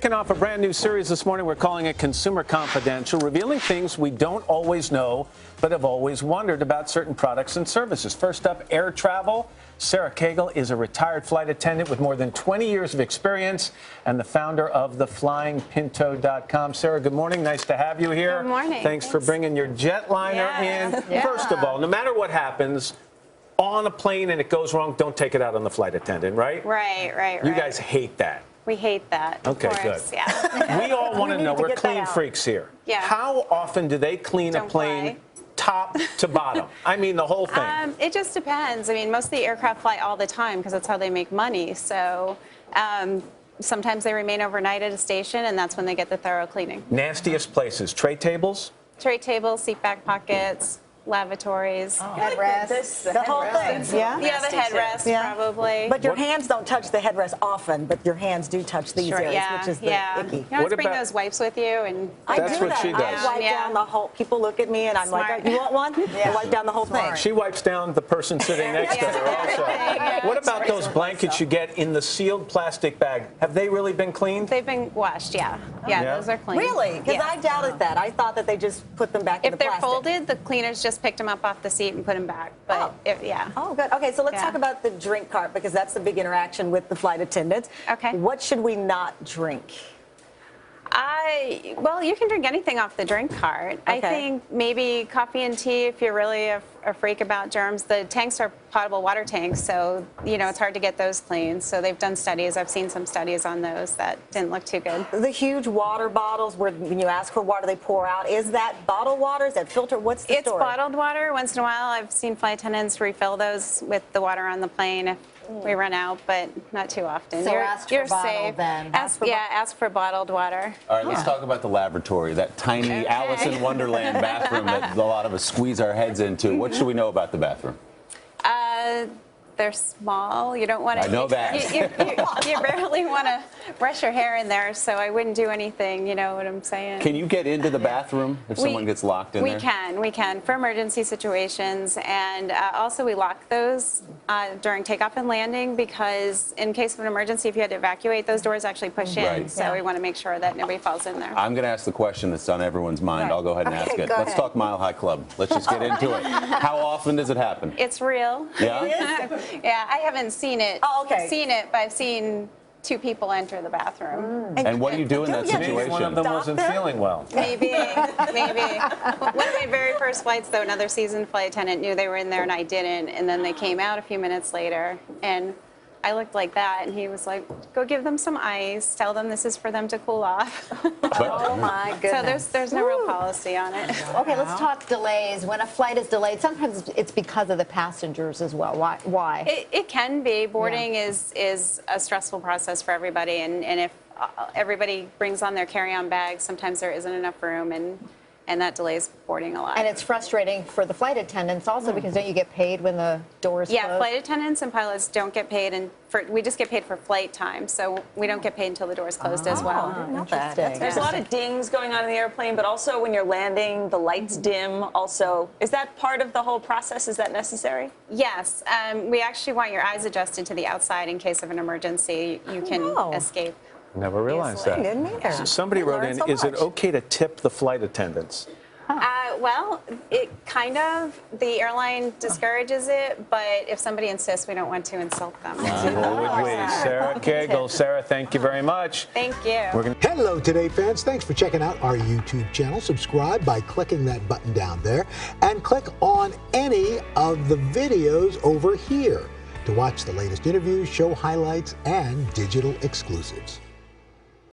kicking off a brand new series this morning. We're calling it Consumer Confidential, revealing things we don't always know but have always wondered about certain products and services. First up, air travel. Sara Keagle is a retired flight attendant with more than 20 years of experience and the founder of theflyingpinto.com. Sara, good morning. Nice to have you here. Good morning. Thanks for bringing your jetliner in. Yeah. First of all, no matter what happens on a plane and it goes wrong, don't take it out on the flight attendant, right? Right. You guys hate that. We hate that. Okay, of course. good. Yeah. We all want to know, we're clean freaks here. Yeah. How often do they clean a plane top to bottom? I mean, the whole thing. It just depends. I mean, most of the aircraft fly all the time because that's how they make money. So sometimes they remain overnight at a station, and that's when they get the thorough cleaning. Nastiest places, tray tables? Tray tables, seat back pockets, lavatories. Headrests. The whole thing. Yeah. Yeah, the headrest probably. But your hands don't touch the headrest often, but your hands do touch these areas, which is the icky. You always bring those wipes with you, and That's what she does. I wipe down the whole. People look at me, and I'm like, "You want one?" I wipe down the whole thing. She wipes down the person sitting next to her also. What about those blankets you get in the sealed plastic bag? Have they really been cleaned? They've been washed, yeah, those are clean. Really? Because I doubted that. I thought that they just put them back in the plastic. If they're folded, the cleaners just picked them up off the seat and put them back. But Oh, good. Okay, so let's talk about the drink cart, because that's the big interaction with the flight attendants. Okay. What should we not drink? Well, you can drink anything off the drink cart. Okay. I think maybe coffee and tea if you're really a freak about germs. The tanks are potable water tanks, so it's hard to get those clean. So they've done studies. I've seen some studies on those that didn't look too good. The huge water bottles where when you ask for water, they pour out. Is that bottled water? Is that filtered? What's the story? It's bottled water. Once in a while, I've seen flight attendants refill those with the water on the plane if we run out, but not too often. So ask for bottled then. Ask for bottled water. All right, let's talk about the lavatory, that tiny Alice in Wonderland bathroom that a lot of us squeeze our heads into. What should we know about the bathroom? They're small. You don't want to. I know that. You barely want to brush your hair in there, so I wouldn't do anything. You know what I'm saying? Can you get into the bathroom if someone gets locked in there? We can for emergency situations, and also we lock those during takeoff and landing because in case of an emergency, if you had to evacuate, those doors actually push in. Right. So we want to make sure that nobody falls in there. I'm going to ask the question that's on everyone's mind. I'll go ahead and ask it. Let's talk Mile High Club. Let's just get into it. How often does it happen? It's real. Yeah? Yeah, I haven't seen it. But I've seen two people enter the bathroom. And what do you do in that situation? Maybe one of them wasn't feeling well. Maybe. One of my very first flights, though, another seasoned flight attendant knew they were in there and I didn't. And then they came out a few minutes later and I looked like that, and he was like, go give them some ice, tell them this is for them to cool off. Oh, my goodness. So there's no real policy on it. Okay, let's talk delays. When a flight is delayed, sometimes it's because of the passengers as well. Why? It can be. Boarding is a stressful process for everybody, and if everybody brings on their carry-on bags, sometimes there isn't enough room, and that delays boarding a lot. And it's frustrating for the flight attendants also because don't you get paid when the doors close? Yeah, flight attendants and pilots don't get paid, and we just get paid for flight time, so we don't get paid until the door's closed as well. Interesting. There's a lot of dings going on in the airplane, but also when you're landing, the lights dim also. Is that part of the whole process? Is that necessary? Yes. We actually want your eyes adjusted to the outside in case of an emergency. You can escape. Never realized that. I didn't either. Somebody wrote in, is it okay to tip the flight attendants? Well, it kind of, the airline discourages it, but if somebody insists, we don't want to insult them. Would we? Sara Keagle. Sara, thank you very much. Thank you. Hello, Today fans. Thanks for checking out our YouTube channel. Subscribe by clicking that button down there and click on any of the videos over here to watch the latest interviews, show highlights, and digital exclusives.